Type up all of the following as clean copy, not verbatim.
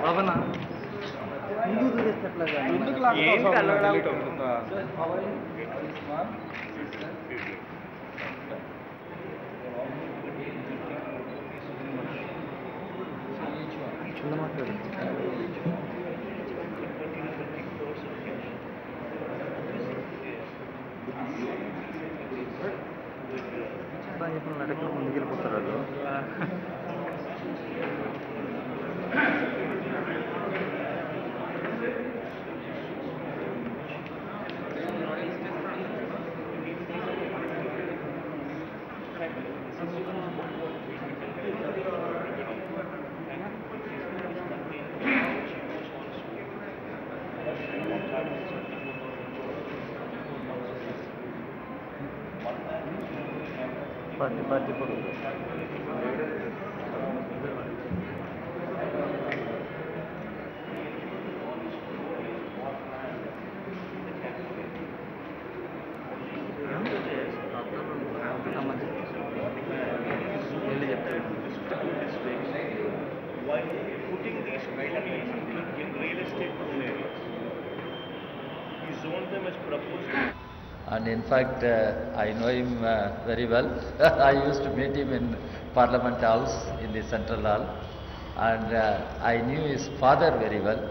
అవనా ఇప్పుడు నడక ముందుకు వెళ్ళిపోతారు వాళ్ళు. పార్టీ పొడుగు వెళ్ళి చెప్తాను. Putting these guidelines in real estate areas, he zoned them as proposed. And in fact, I know him very well. I used to meet him in Parliament House in the Central Hall, and I knew his father very well,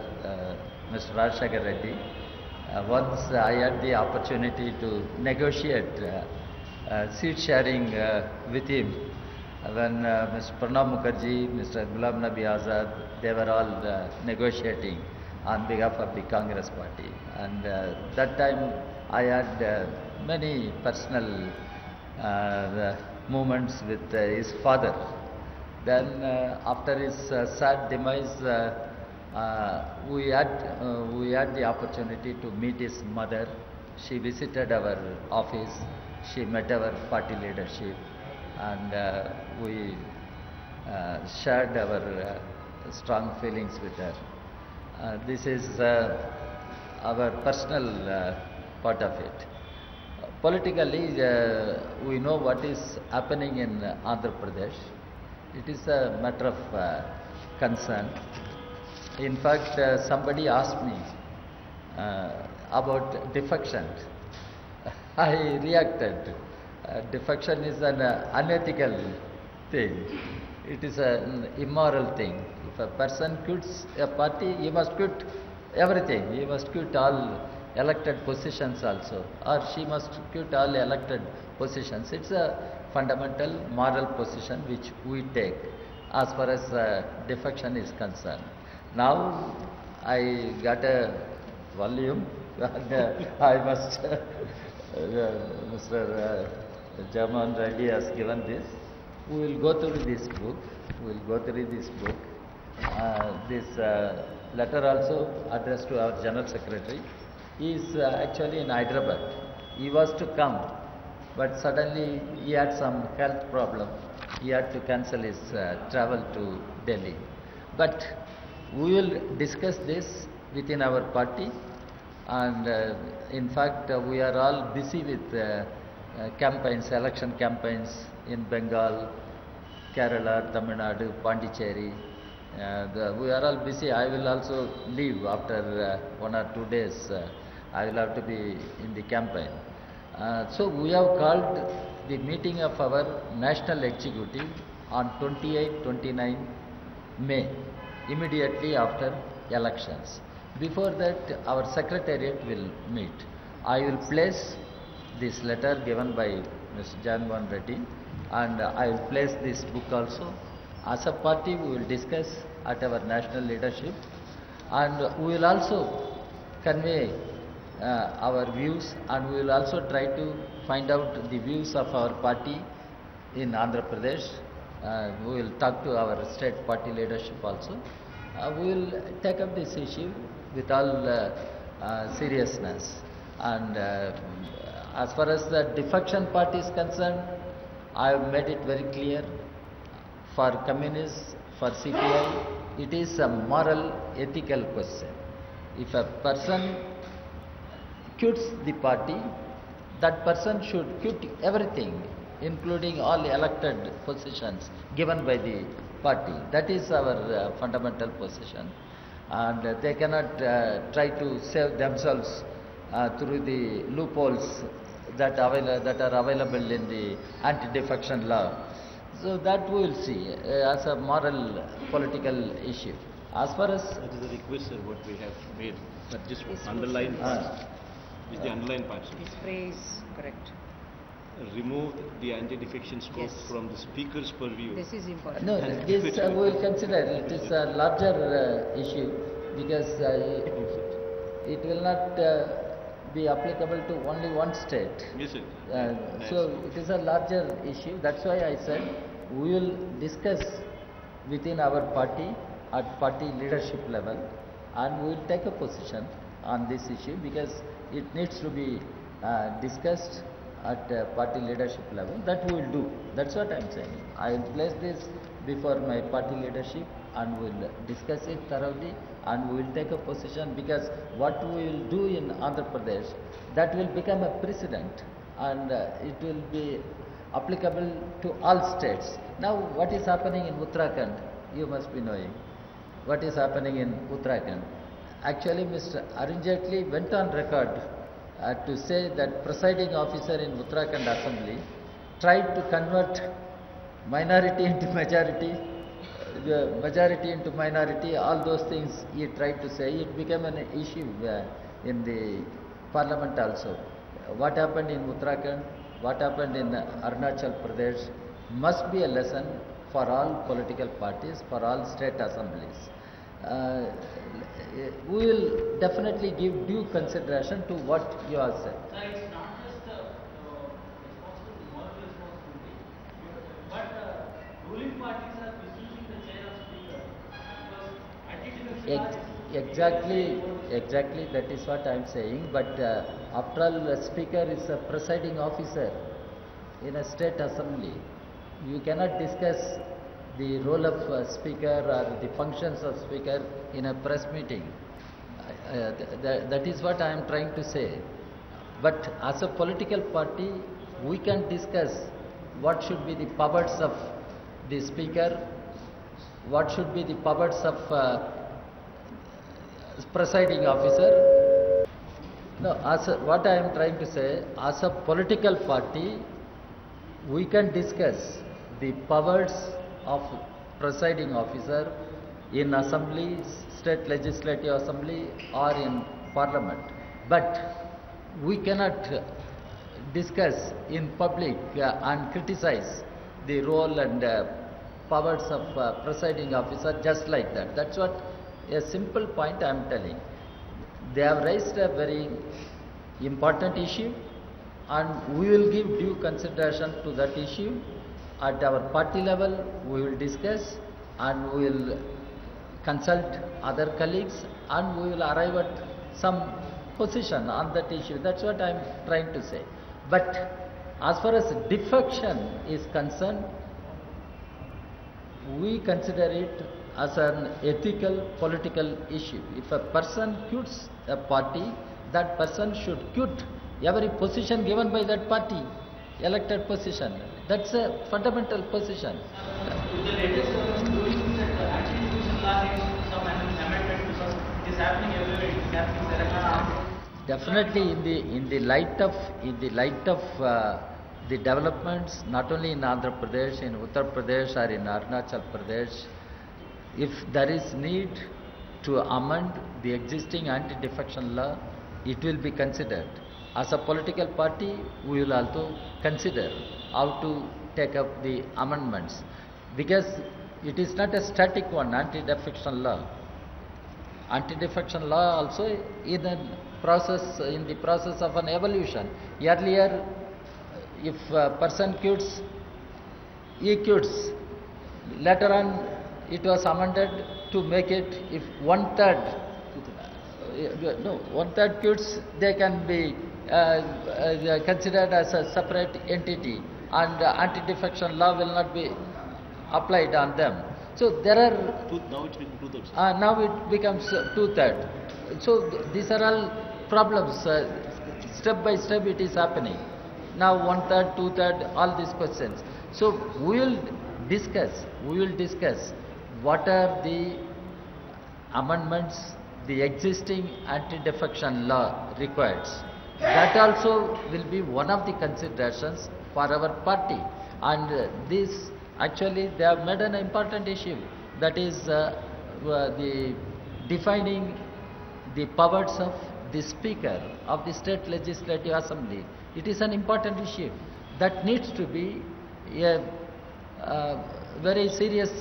Mr. Jagan Reddy. Once I had the opportunity to negotiate seat sharing with him when Mr. Pranab Mukherjee, Mr. Ghulam Nabi Azad, they were all negotiating on behalf of the Congress party, and that time I had many personal moments with his father. Then after his sad demise, we had the opportunity to meet his mother. She visited our office. She met our party leadership, and we shared our strong feelings with her. This is our personal part of it. Politically, we know what is happening in Andhra Pradesh. It is a matter of concern. In fact, somebody asked me about defection. I reacted. Defection is an unethical thing. It is an immoral thing. If a person quits a party, he must quit everything. He must quit all elected positions also, or she must quit all elected positions. It's a fundamental moral position which we take as far as defection is concerned. Now I got a volume and I must Mr. Jagan Reddy has given this. We will go through this book. This letter also addressed to our General Secretary. He is actually in Hyderabad. He was to come, but suddenly he had some health problem. He had to cancel his travel to Delhi. But we will discuss this within our party, and in fact we are all busy with campaigns, election campaigns in Bengal, Kerala, Tamil Nadu, Pondicherry. We are all busy. I will also leave after 1 or 2 days. I will have to be in the campaign. So we have called the meeting of our national executive on 28-29 May, immediately after elections. Before that, our secretariat will meet. I will place this letter given by Mr. Jagan Reddy, and I will place this book also. As a party, we will discuss at our national leadership, and we will also convey our views, and we will also try to find out the views of our party in Andhra Pradesh. We will talk to our state party leadership also. We will take up this issue with all seriousness. And as far as the defection part is concerned, I have made it very clear. For communists, for CPI, it is a moral, ethical question. If a person quits the party, that person should quit everything, including all elected positions given by the party. That is our fundamental position. And they cannot try to save themselves through the loopholes that are available in the anti-defection law. So that we will see as a moral political issue. As far as That is the request, sir, what we have made. But just underline part. Is the underline part, sir. This phrase, correct. Remove the anti-defection scope Yes. from the speaker's purview. This is important. no, this we will consider. It is a larger issue because it will not be applicable to only one state. Yes, sir. So it is a larger issue. That's why I said we will discuss within our party at party leadership level, and we will take a position on this issue because it needs to be discussed at party leadership level. That we will do. That's what I am saying. I will place this before my party leadership and we will discuss it thoroughly, and we will take a position, because what we will do in Andhra Pradesh, that will become a precedent, and it will be applicable to all states. Now what is happening in Uttarakhand, you must be knowing. What is happening in Uttarakhand? Actually, Mr. Arun Jaitley went on record to say that presiding officer in Uttarakhand Assembly tried to convert minority into majority, the majority into minority, all those things he tried to say. It became an issue in the parliament also. What happened in Uttarakhand, what happened in Arunachal Pradesh must be a lesson for all political parties, for all state assemblies. We will definitely give due consideration to what you have said. Sir, it's not just moral responsibility, but ruling parties are misusing the chair of speaker because anti-defection Exactly, that is what I am saying. But after all, the speaker is a presiding officer in a state assembly. You cannot discuss the role of speaker or the functions of speaker in a press meeting. That is what I am trying to say. But as a political party, we can discuss what should be the powers of the speaker, what should be the powers of presiding officer. No, what I am trying to say, as a political party, we can discuss the powers of presiding officer in assembly, state legislative assembly, or in parliament. But we cannot discuss in public and criticize the role and powers of presiding officer just like that. That's what a simple point I am telling. They have raised a very important issue, and we will give due consideration to that issue. At our party level, we will discuss and we will consult other colleagues, and we will arrive at some position on that issue. That's what I am trying to say. But as far as defection is concerned, we consider it as an ethical political issue. If a person quits a party, that person should quit every position given by that party, elected position. That's a fundamental position. with the latest ruling that the anti-defection law needs some amendment because it is happening everywhere. It is happening in Telangana. Definitely, in the light of the developments, not only in Andhra Pradesh, in Uttar Pradesh or in Arunachal Pradesh, if there is need to amend the existing anti-defection law, it will be considered. As a political party, we will also consider how to take up the amendments, because it is not a static one, anti-defection law. Anti-defection law also in the process of an evolution. Earlier, if a person quits, he quits. Later on, it was amended to make it if one-third quits, they can be considered as a separate entity, and anti-defection law will not be applied on them. So there are Now it's been two-thirds. now it becomes two-third. So these are all problems. Step by step it is happening. Now one-third, two-third, all these questions. So we will discuss what are the amendments the existing anti-defection law requires. That also will be one of the considerations for our party. And this actually they have made an important issue, that is the defining the powers of the Speaker of the State Legislative Assembly. It is an important issue that needs to be a very serious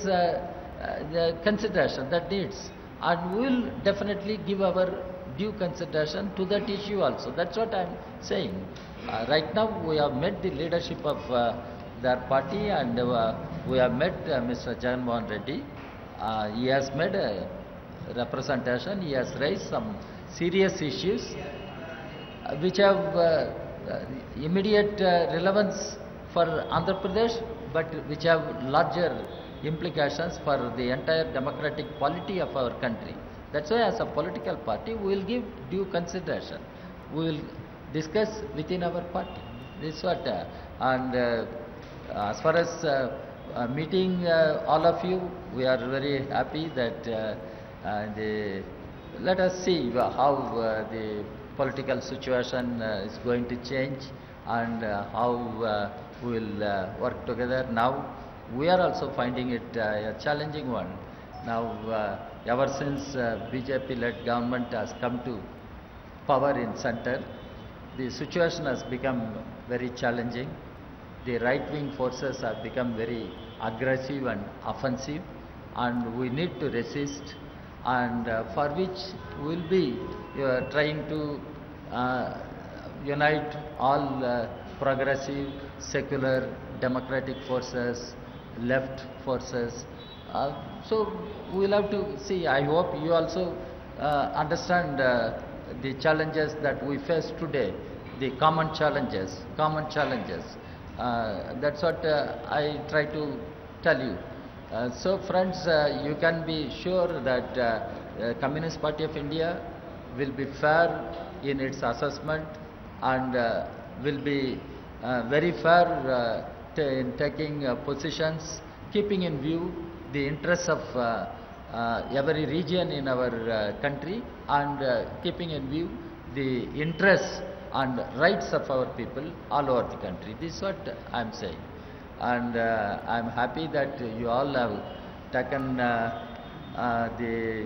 consideration that needs, and we will definitely give our due consideration to that issue also. That's what I am saying. Right now we have met the leadership of their party, and we have met Mr. Jagan Reddy. He has made a representation. He has raised some serious issues which have immediate relevance for Andhra Pradesh, but which have larger implications for the entire democratic polity of our country. That's why as a political party we will give due consideration. We will discuss within our party. This is what as far as meeting all of you, we are very happy that let us see how the political situation is going to change, and how we will work together. Now we are also finding it a challenging one. Now ever since BJP-led government has come to power in center, the situation has become very challenging. The right-wing forces have become very aggressive and offensive, and we need to resist, and for which we will be trying to unite all progressive, secular, democratic forces, left forces. So we will have to see. I hope you also understand the challenges that we face today, the common challenges. That's what I try to tell you. So friends, you can be sure that Communist Party of India will be fair in its assessment, and will be very fair in taking positions, keeping in view the interests of every region in our country, and keeping in view the interests and rights of our people all over the country. This is what I am saying, and I am happy that you all have taken the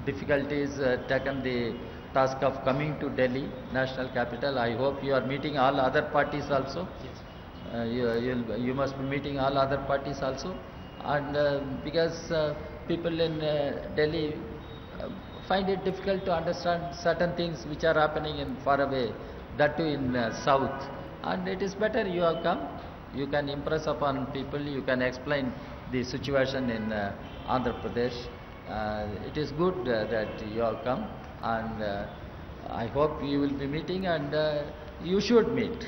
difficulties, taken the task of coming to Delhi, national capital. I hope you are meeting all other parties also. You must be meeting all other parties also, and because people in Delhi find it difficult to understand certain things which are happening in far away, that too in south, and it is better you have come. You can impress upon people, you can explain the situation in Andhra Pradesh. It is good that you have come, and I hope you will be meeting, and you should meet.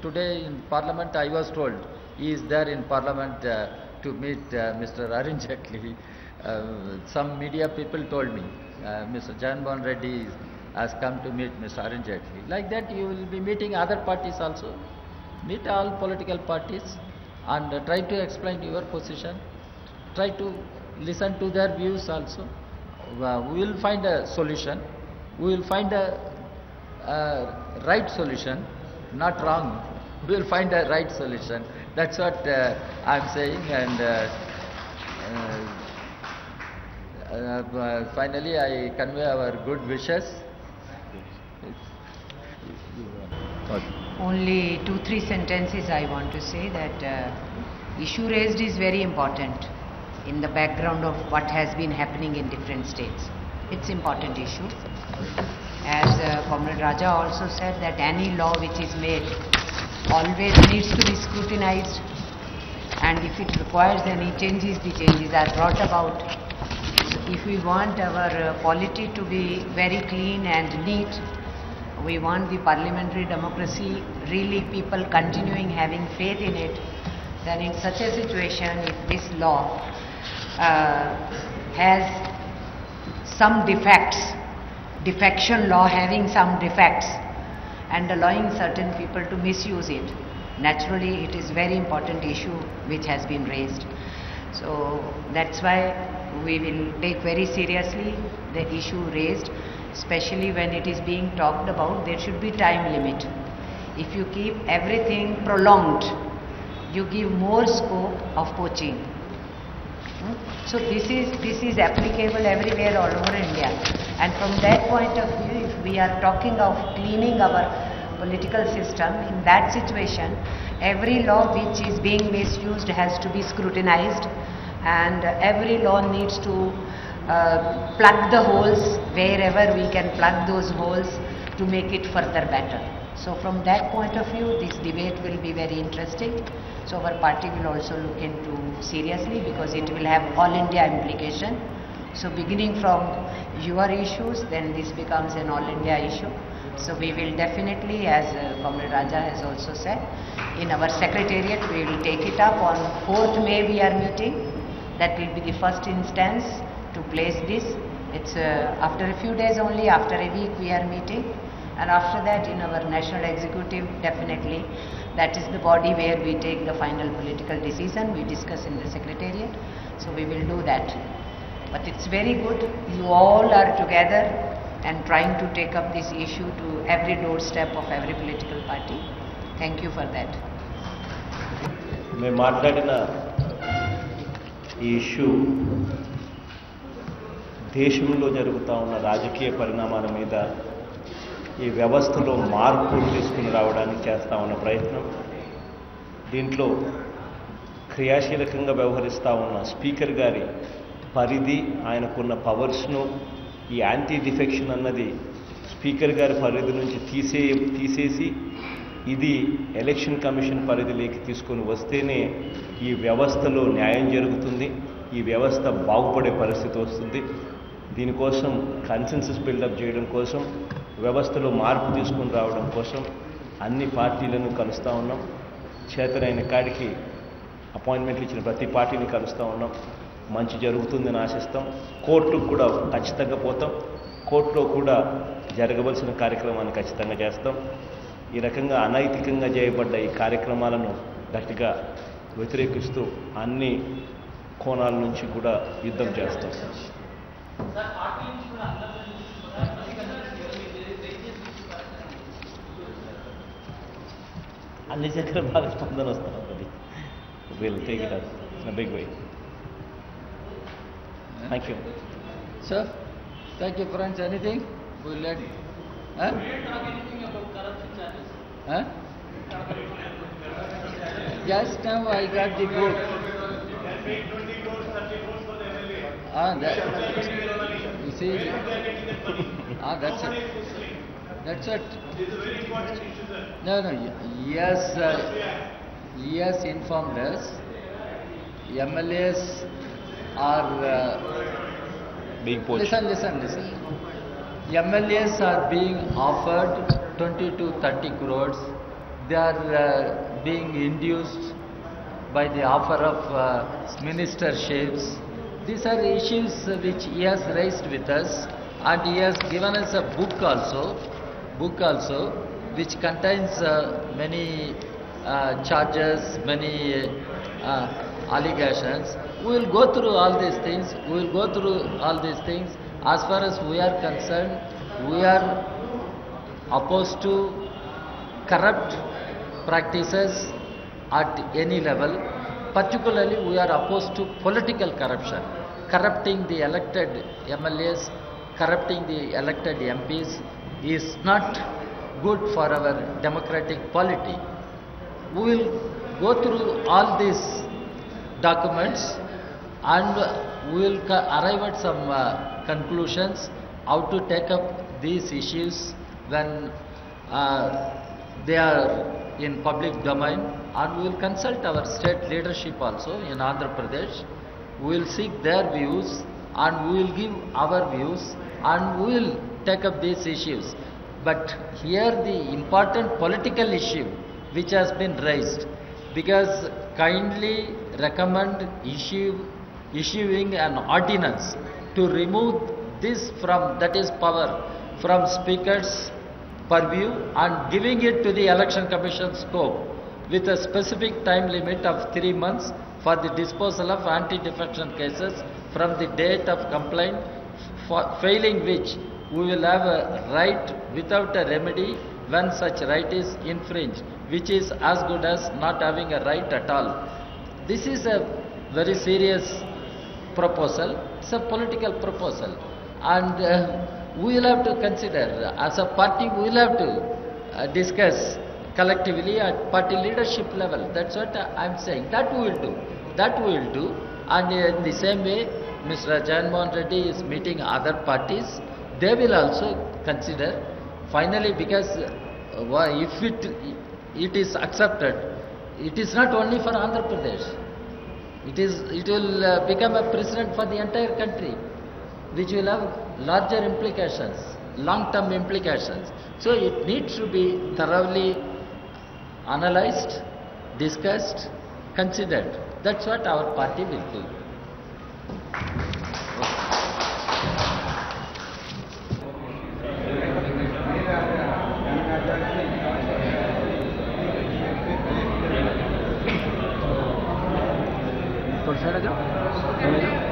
Today in Parliament I was told he is there in Parliament to meet Mr. Arun Jaitley. Some media people told me Mr. Jagan Reddy has come to meet Mr. Arun Jaitley. Like that you will be meeting other parties also. Meet all political parties and try to explain your position. Try to listen to their views also. We will find a solution. We will find a right solution, not wrong. We will find a right solution. That's what I am saying, and finally I convey our good wishes Okay. Only 2-3 sentences I want to say that issue raised is very important in the background of what has been happening in different states. It's important issue. As Comrade Raja also said that any law which is made always needs to be scrutinized, and if it requires any changes, the changes are brought about. So if we want our polity to be very clean and neat, we want the parliamentary democracy, really people continuing having faith in it, then in such a situation, if this law has some defects, defection law having some defects and allowing certain people to misuse it, naturally it is very important issue which has been raised. So that's why we will take very seriously the issue raised, especially when it is being talked about. There should be time limit. If you keep everything prolonged, you give more scope of poaching. So this is applicable everywhere all over India. And from that point of view, if we are talking of cleaning our political system, in that situation, every law which is being misused has to be scrutinized, and every law needs to plug the holes wherever we can plug those holes to make it further better. So from that point of view, this debate will be very interesting. So our party will also look into seriously, because it will have all India implication. So beginning from your issues, then this becomes an all India issue. So we will definitely, as Comrade Raja has also said, in our secretariat we will take it up. On 4th May we are meeting. That will be the first instance to place this. It's after a few days only, after a week we are meeting. And after that, in our national executive, definitely, that is the body where we take the final political decision. We discuss in the secretariat. So we will do that. But it's very good. You all are together and trying to take up this issue to every doorstep of every political party. Thank you for that. మేము మాట్లాడిన ఈ issue దేశంలో జరుగుతూ ఉన్న రాజకీయ పరిణామాల మీద, ఈ వ్యవస్థలో మార్పులు తీసుకుని రావడానికి చేస్తూ ఉన్న ప్రయత్నం. దీంట్లో క్రియాశీలకంగా వ్యవహరిస్తూ ఉన్న స్పీకర్ గారి పరిధి, ఆయనకున్న పవర్స్ను, ఈ యాంటీ డిఫెక్షన్ అన్నది స్పీకర్ గారి పరిధి నుంచి తీసేసి ఇది ఎలక్షన్ కమిషన్ పరిధిలోకి తీసుకొని వస్తేనే ఈ వ్యవస్థలో న్యాయం జరుగుతుంది, ఈ వ్యవస్థ బాగుపడే పరిస్థితి వస్తుంది. దీనికోసం కన్సెన్సస్ బిల్డప్ చేయడం కోసం, వ్యవస్థలో మార్పు తీసుకుని రావడం కోసం అన్ని పార్టీలను కలుస్తూ ఉన్నాం. చేతనైన కాడికి అపాయింట్మెంట్లు ఇచ్చిన ప్రతి పార్టీని కలుస్తూ ఉన్నాం. మంచి జరుగుతుందని ఆశిస్తాం. కోర్టుకు కూడా ఖచ్చితంగా పోతాం. కోర్టులో కూడా జరగవలసిన కార్యక్రమాన్ని ఖచ్చితంగా చేస్తాం. ఈ రకంగా అనైతికంగా చేయబడ్డ ఈ కార్యక్రమాలను గట్టిగా వ్యతిరేకిస్తూ అన్ని కోణాల నుంచి కూడా యుద్ధం చేస్తాం. అన్ని దగ్గర బాగా స్పందన వస్తూ ఉంటుంది. Will take it as in a big way. Thank you. Sir, thank you friends. Anything? We'll let. Huh? We didn't talk anything about corruption charges. Huh? Just now I got the book. That, you see, that's it. That's it. No, yes, yes, informed us. MLAs are being poached. Listen. MLAs are being offered 20 to 30 crores. They are being induced by the offer of ministerships. These are issues which he has raised with us, and he has given us a book also, which contains many charges, many allegations. We will go through all these things. As far as we are concerned, we are opposed to corrupt practices at any level. Particularly, we are opposed to political corruption. Corrupting the elected MLAs, corrupting the elected MPs is not good for our democratic polity. We will go through all these documents and we will arrive at some conclusions how to take up these issues when they are in public domain, and we will consult our state leadership also in Andhra Pradesh. We will seek their views and we will give our views and we will take up these issues. But here the important political issue which has been raised, because kindly recommend issuing an ordinance to remove this from, that is power, from speaker's purview and giving it to the election commission scope with a specific time limit of 3 months for the disposal of anti-defection cases from the date of complaint, failing which we will have a right without a remedy when such right is infringed, which is as good as not having a right at all. This is a very serious proposal. It's a political proposal, and we will have to consider, as a party we will have to discuss collectively at party leadership level. That's what I am saying. That we will do. That we will do. And in the same way, Mr. Jagan Reddy is meeting other parties. They will also consider. Finally, because if it is accepted, it is not only for Andhra Pradesh. It will become a precedent for the entire country, which will have larger implications, long-term implications. So it needs to be thoroughly analyzed, discussed, considered. That's what our party will do. थोड़ा सा